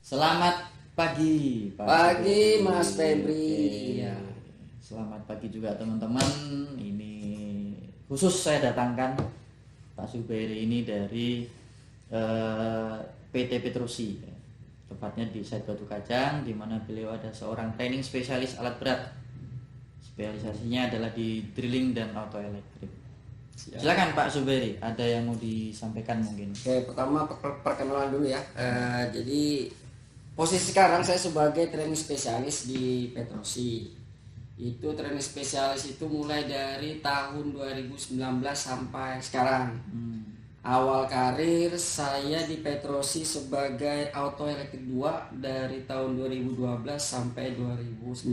Selamat pagi, Pak Pagi Suberi. Mas Febri. Oke. Iya. Selamat pagi juga teman-teman. Ini khusus saya datangkan Pak Suberi ini dari eh, PT Petrosi, tepatnya di Site Batu Kajang, di mana beliau ada seorang training spesialis alat berat. Spesialisasinya adalah di drilling dan auto elektrik. Silakan Pak Suberi, ada yang mau disampaikan mungkin? Oke, pertama perkenalan dulu ya. Jadi posisi sekarang saya sebagai training spesialis di Petrosi. Itu training spesialis itu mulai dari tahun 2019 sampai sekarang. Awal karir saya di Petrosi sebagai auto elektrik 2 dari tahun 2012 sampai 2019.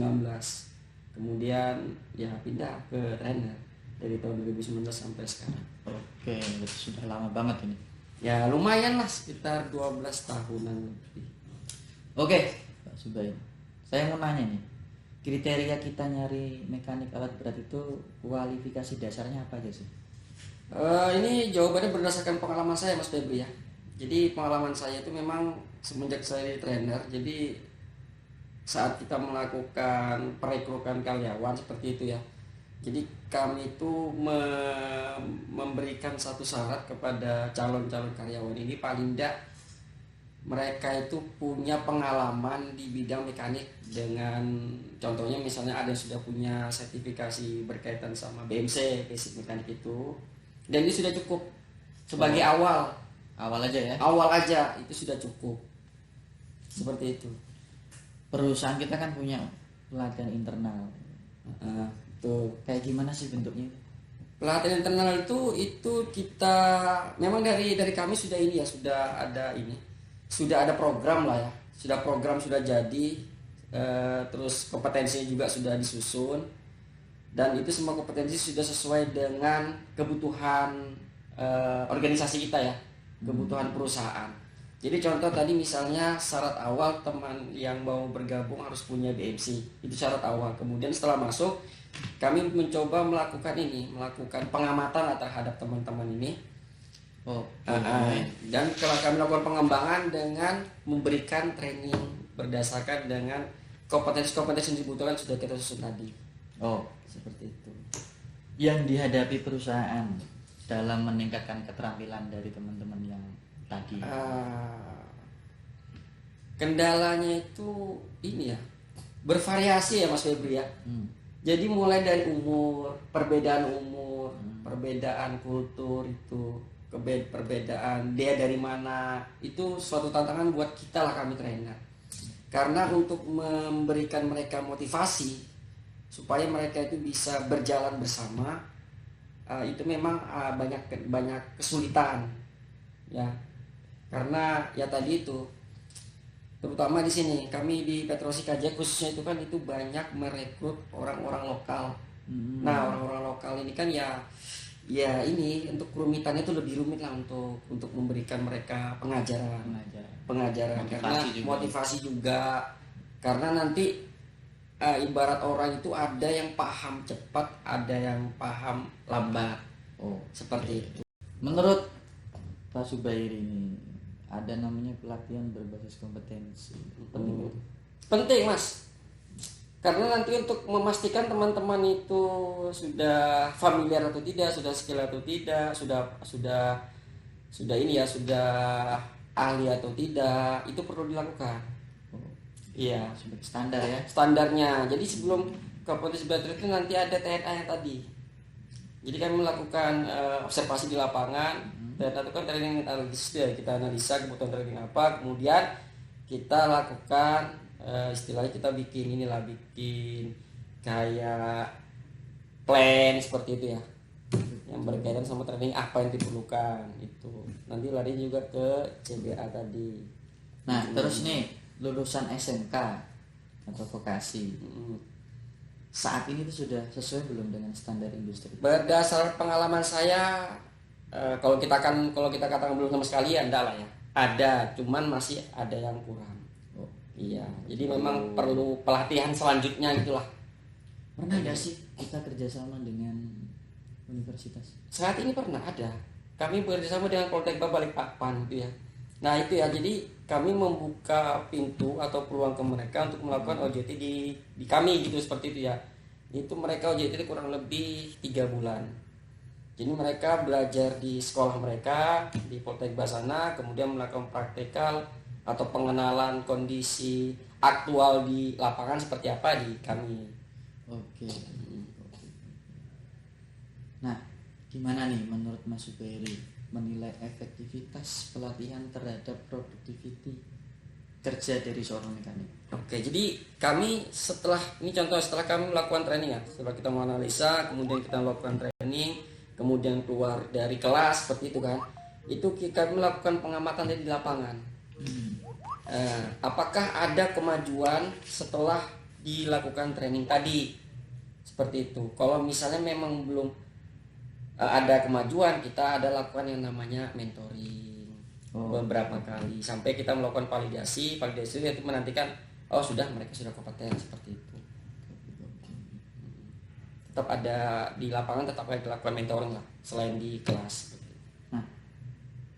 Kemudian ya pindah ke trainer dari tahun 2019 sampai sekarang. Oke, sudah lama banget ini. Ya lumayan lah, sekitar 12 tahunan lebih. Oke, Pak Subay, saya mau nanya nih, kriteria kita nyari mekanik alat berat itu kualifikasi dasarnya apa aja sih? Ini jawabannya berdasarkan pengalaman saya Mas Febri ya. Jadi pengalaman saya itu memang semenjak saya di trainer, jadi saat kita melakukan perekrutan karyawan seperti itu ya. Jadi kami itu memberikan satu syarat kepada calon-calon karyawan ini, paling tidak mereka itu punya pengalaman di bidang mekanik, dengan contohnya misalnya ada yang sudah punya sertifikasi berkaitan sama BMC, basic mekanik itu, dan itu sudah cukup sebagai awal Aja ya. awal aja itu sudah cukup, seperti itu. Perusahaan kita kan punya pelatihan internal. Tuh, Kayak gimana sih bentuknya? pelatihan internal itu kita memang dari kami sudah ini ya, sudah ada program lah ya, sudah jadi, terus kompetensinya juga sudah disusun, dan itu semua kompetensi sudah sesuai dengan kebutuhan organisasi kita ya, kebutuhan perusahaan. Jadi contoh tadi misalnya syarat awal teman yang mau bergabung harus punya BMC, itu syarat awal. Kemudian setelah masuk kami mencoba melakukan pengamatan lah terhadap teman-teman ini. Dan kalau kami lakukan pengembangan dengan memberikan training berdasarkan dengan kompetensi-kompetensi yang dibutuhkan sudah kita susun tadi. Oh, Seperti itu. yang dihadapi perusahaan dalam meningkatkan keterampilan dari teman-teman yang tadi. Kendalanya itu ini ya, bervariasi ya Mas Febri ya. Jadi mulai dari perbedaan umur, perbedaan kultur itu, perbedaan dia dari mana, itu suatu tantangan buat kita lah, kami trainer. Karena untuk memberikan mereka motivasi supaya mereka itu bisa berjalan bersama, itu memang banyak kesulitan ya. Karena ya tadi itu, terutama di sini kami di Petrosi Kajang khususnya itu kan itu banyak merekrut orang-orang lokal. Nah, orang-orang lokal ini kan ya ini untuk kerumitannya itu lebih rumit lah untuk memberikan mereka pengajaran motivasi juga. Karena nanti ibarat orang itu ada yang paham cepat, ada yang paham lambat. Seperti itu. Menurut Pak Subairi ini ada namanya pelatihan berbasis kompetensi. Penting Mas, karena nanti untuk memastikan teman-teman itu sudah familiar atau tidak, sudah skill atau tidak, sudah ini ya, sudah ahli atau tidak, itu perlu dilakukan. Iya, Standar ya. standarnya. Jadi sebelum kompetensi belajar itu nanti ada TNA yang tadi. Jadi kami melakukan observasi di lapangan. TNA itu kan training analisis ya, kita analisa kebutuhan training apa, kemudian kita lakukan istilahnya kita bikin kayak plan seperti itu ya, yang berkaitan sama training apa yang diperlukan. Itu nanti lari juga ke CBA tadi. Nah, terus nih lulusan SMK atau vokasi saat ini tuh sudah sesuai belum dengan standar industri? Berdasar pengalaman saya, kalau kita katakan belum sama sekali ya enggak lah ya. Ada, cuman masih ada yang kurang. Iya, jadi memang perlu pelatihan selanjutnya gitulah. Pernah nggak sih kita kerjasama dengan universitas? Saat ini pernah ada. Kami bekerjasama dengan Poltek Balikpapan itu ya. Nah itu ya, jadi kami membuka pintu atau peluang ke mereka untuk melakukan OJT di kami gitu, seperti itu ya. Itu mereka OJT itu kurang lebih 3 bulan. Jadi mereka belajar di sekolah mereka di Poltekba sana, kemudian melakukan praktikal atau pengenalan kondisi aktual di lapangan seperti apa di kami. Oke. Nah, gimana nih menurut Mas Zubairi menilai efektivitas pelatihan terhadap productivity kerja dari seorang mekanik? Oke, jadi kami setelah kami melakukan training ya, setelah kita menganalisa, kemudian kita melakukan training, kemudian keluar dari kelas seperti itu kan, itu kami melakukan pengamatan di lapangan. Apakah ada kemajuan setelah dilakukan training tadi? Seperti itu. Kalau misalnya memang belum ada kemajuan, kita ada lakukan yang namanya mentoring beberapa kali sampai kita melakukan validasi itu menantikan sudah mereka sudah kompeten seperti itu. Tetap ada di lapangan, tetap ada dilakukan mentoring lah selain di kelas. Nah,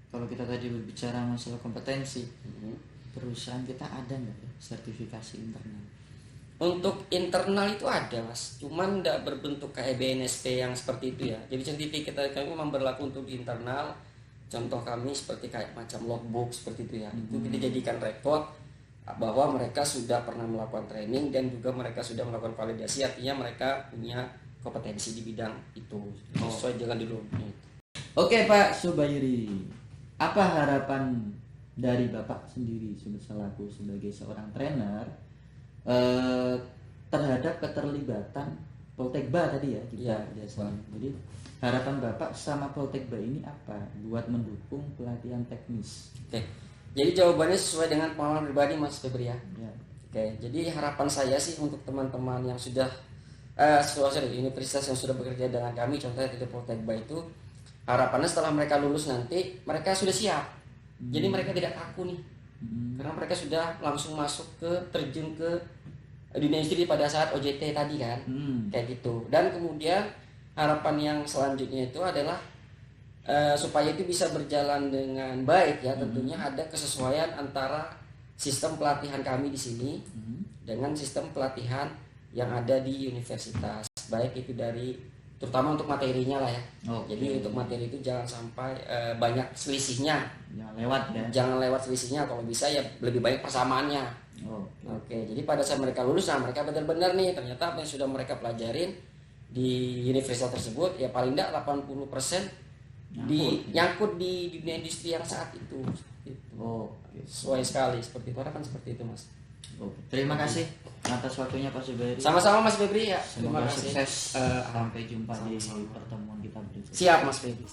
kalau kita tadi berbicara masalah kompetensi, perusahaan kita ada nggak ya sertifikasi internal? Untuk internal itu ada mas, cuman tidak berbentuk kayak BNSP yang seperti itu ya. Jadi sertifikat kami memang berlaku untuk di internal. Contoh kami seperti kayak macam logbook seperti itu ya. Itu kita jadikan rekod bahwa mereka sudah pernah melakukan training dan juga mereka sudah melakukan validasi, artinya mereka punya kompetensi di bidang itu sesuai dengan dulu. Oke Pak Zubairi, apa harapan dari Bapak sendiri selaku sebagai seorang trainer terhadap keterlibatan Poltekba tadi ya kita biasanya. Jadi harapan Bapak sama Poltekba ini apa buat mendukung pelatihan teknis? Oke. Jadi jawabannya sesuai dengan pengalaman pribadi Mas Febri ya. Oke. Jadi harapan saya sih untuk teman-teman yang sudah universitas yang sudah bekerja dengan kami, contohnya di Poltekba itu, harapannya setelah mereka lulus nanti mereka sudah siap. Jadi mereka tidak kaku nih. Karena mereka sudah langsung masuk terjun ke dunia industri pada saat OJT tadi kan, kayak gitu. Dan kemudian harapan yang selanjutnya itu adalah supaya itu bisa berjalan dengan baik ya, tentunya ada kesesuaian antara sistem pelatihan kami di sini dengan sistem pelatihan yang ada di universitas, baik itu dari terutama untuk materinya lah ya. Jadi untuk materi itu jangan sampai banyak selisihnya. Jangan lewat selisihnya, kalau bisa ya lebih baik persamaannya. Jadi pada saat mereka lulus, mereka benar-benar nih ternyata apa yang sudah mereka pelajarin di universitas tersebut ya paling tidak 80% nyangkut di dunia industri yang saat itu. Sesuai sekali seperti itu, harapan seperti itu mas. Terima kasih atas waktunya Pak Zubairi. Sama-sama Mas Febri ya. Terima kasih. Sukses. Sampai jumpa di pertemuan kita berikutnya. Siap Mas Febri.